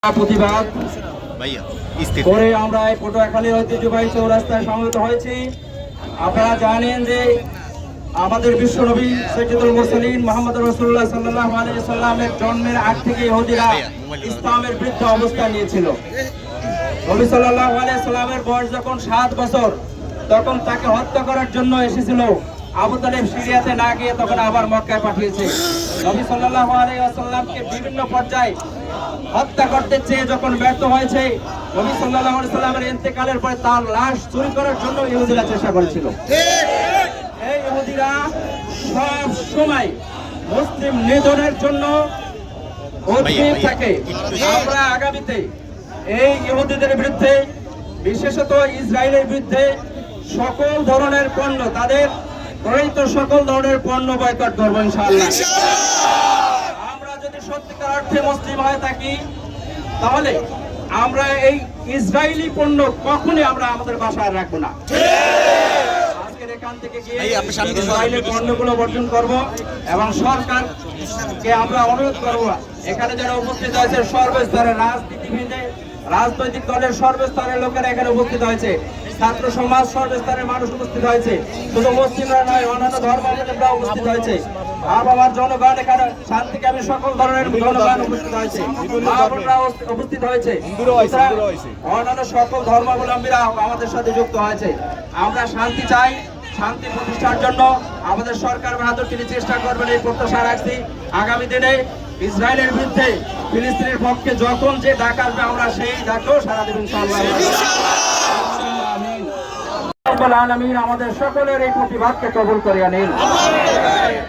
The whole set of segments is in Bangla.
প্রতিবাদ করে আমরা এই পটুয়াখালীর ঐতিহ্যবাহী চৌরাস্তায় সমবেত হয়েছি। আপনারা জানেন যে আমাদের বিশ্বনবী সৈয়দুল মুরসালিন মুহাম্মদ রাসূলুল্লাহ সাল্লাল্লাহু আলাইহি সাল্লামের জন্মের আগ থেকে ইহুদিরা ইসলামের বিরুদ্ধে অবস্থান নিয়েছিল। নবী সাল্লাল্লাহু আলাইহি সাল্লামের বয়স যখন 7 বছর, তখন তাকে হত্যা করার জন্য এসেছিল। আবু তালেব সিরিয়াতে না গিয়ে তখন আবার মক্কায় পাঠিয়েছে। নবী সাল্লাল্লাহু আলাইহি ওয়াসাল্লামকে বিভিন্ন পর্যায়ে হত্যা করতে চেয়ে যখন ব্যর্থ হয়েছে, নবী সাল্লাল্লাহু আলাইহি সাল্লামের ইন্তেকালের পরে তার লাশ চুরি করার জন্য ইহুদিরা চেষ্টা করেছিল। এই ইহুদিরা সব সময় মুসলিম নিধনের জন্য উদ্গ্রীব থাকে। আমরা আগামীতে এই ইহুদিদের বিরুদ্ধে, বিশেষত ইসরায়েলের বিরুদ্ধে সকল ধরনের পণ্য, তাদের প্রণীত সকল ধরনের পণ্য বয়কট করবো ইনশাআল্লাহ। আমরা যদি সত্যিকার অর্থে মুসলিম হয়ে থাকি, তাহলে আমরা এই ইসরায়েলি পণ্য কখনই আমরা আমাদের বাসায় রাখবো না। আজকের এখান থেকে গিয়ে ইসরায়েলি পণ্যগুলো বর্জন করব এবং সরকারকে আমরা অনুরোধ করবো, এখানে যারা উপস্থিত হয়েছে সর্বস্তরের রাজনৈতিক দলের সর্বস্তরের লোকেরা এখানে উপস্থিত হয়েছে, ছাত্র সমাজ সর্বস্তরের মানুষ উপস্থিত হয়েছে, শুধু মুসলিমরা নয়, অন্যান্য ধর্মাবলম্বীরা উপস্থিত হয়েছে। আমার জনগণ এখানে শান্তিকামী সকল ধরনের জনগণ উপস্থিত হয়েছে, উপস্থিত হয়েছে, অন্যান্য সকল ধর্মাবলম্বীরা আমাদের সাথে যুক্ত হয়েছে। আমরা শান্তি চাই, শান্তি প্রতিষ্ঠার জন্য আমাদের সরকার বাহাদুর তিনি চেষ্টা করবেন, এই প্রত্যাশা রাখছি। আগামী দিনে ইসরায়েলের বিরুদ্ধে ফিলিস্তিনের পক্ষে যখন যে ডাক আসবে, আমরা সেই ডাকেও সাড়া দেব ইনশাআল্লাহ। রব্বুল আলামিন আমাদের সকলের এই প্রতিবাদকে কবুল করিয়া নিন।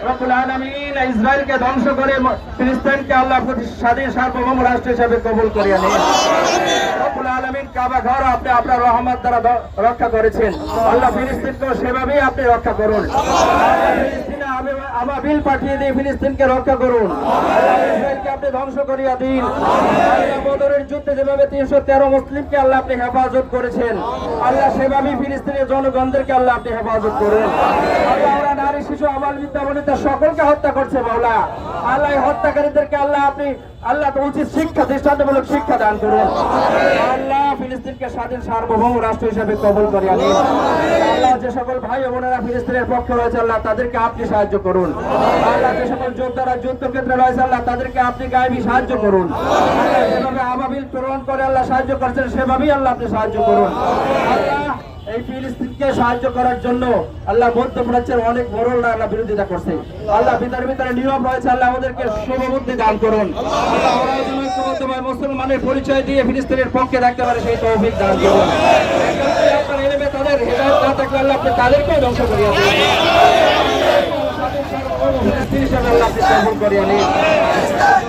রব্বুল আলামিন ইসরায়েলকে ধ্বংস করে ফিলিস্তিনকে আল্লাহ স্বাধীন সার্বভৌম রাষ্ট্র হিসেবে কবুল করিয়া নিন। রব্বুল আলামিন কাবা ঘর আপনি আপনার রহমত দ্বারা রক্ষা করেছেন, আল্লাহ ফিলিস্তিনকেও সেভাবেই আপনি রক্ষা করুন। ফিলিস্তিনে আবাবিল পাঠিয়ে দিয়ে ফিলিস্তিনকে রক্ষা করুন, ইসরায়েলকে আপনি ধ্বংস করিয়া দিন। বদরের যুদ্ধে যেভাবে 313 মুসলিমকে আল্লাহ আপনি হেফাজত করেছেন, আল্লাহ সেভাবেই ফিলিস্তিনের জনগণদেরকে আল্লাহ আপনি হেফাজত করেন। আল্লাহ নারী শিশু আবাল বৃদ্ধা বনিতা সকলকে হত্যা করছে মাওলা, আল্লাহ হত্যাকারীদেরকে আল্লাহ আপনি উচিত শিক্ষা, দৃষ্টান্তমূলক শিক্ষা দান করুন। আল্লাহ ফিলিস্তিনকে স্বাধীন সার্বভৌম রাষ্ট্র হিসেবে কবুল করিয়া নিন। আল্লাহ যে সকল ভাই বোনেরা ফিলিস্তিনের পক্ষে রয়েছে, আল্লাহ তাদেরকে আপনি সাহায্য করুন। আল্লাহ যে সকল যোদ্ধারা যুদ্ধক্ষেত্রে রয়েছে, আল্লাহ তাদেরকে আপনি গায়েবী সাহায্য করুন। আল্লাহ যেভাবে আবাবিল প্রেরণ করে আল্লাহ সাহায্য করছেন, সেভাবেই আল্লাহ আপনি সাহায্য করুন। আল্লাহ এই ফিলিস্তিনকে সাহায্য করার জন্য আল্লাহ মধ্যপ্রাচ্যের অনেক বড়রা আল্লাহ বিরোধিতা করছে, আল্লাহ ভিতরে নিয়ম রয়েছে, আল্লাহ আমাদেরকে শুভবুদ্ধি দান করুন। আল্লাহ ওরা যেন ঐক্যবদ্ধভাবে মুসলমানের পরিচয় দিয়ে ফিলিস্তিনের পক্ষে রাখতে পারে, সেই তৌফিক দান করুন। আপনার এলেমে তাদের হেদায়েত না থাকলে আল্লাহ আপনি তাদেরকেও ধ্বংস করিয়া দিন। ফিলিস্তিন হিসেবে আল্লাহ আপনি কবুল করিয়া নিন।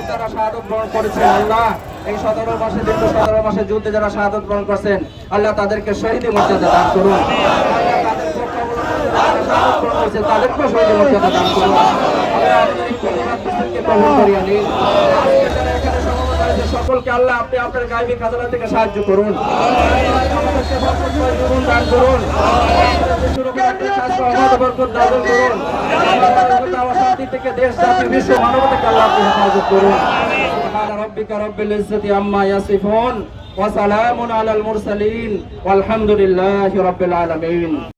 যারা শাহাদাত বরণ করেছেন, আল্লাহ এই 17 মাসে দীর্ঘ 17 মাসের যুদ্ধে যারা শাহাদাত বরণ করছেন, আল্লাহ তাদেরকে শহীদ মর্যাদা দান করুন। তাদেরকেও শহীদ মর্যাদা দান করুন। সকলকে আল্লাহ আপনি আপনার গায়বী খাজানা থেকে সাহায্য করুন, দান করুন, শান্তি থেকে দেশ জাতি বিশ্ব মানবতাকে আল্লাহ আপনি হেফাজত করুন। রব্বিকা রব্বিল ইজ্জাতি আম্মা ইয়াসিফুন ওয়া সালামুন আলাল মুরসালিন ওয়ালহামদুলিল্লাহি রাব্বিল আলামিন।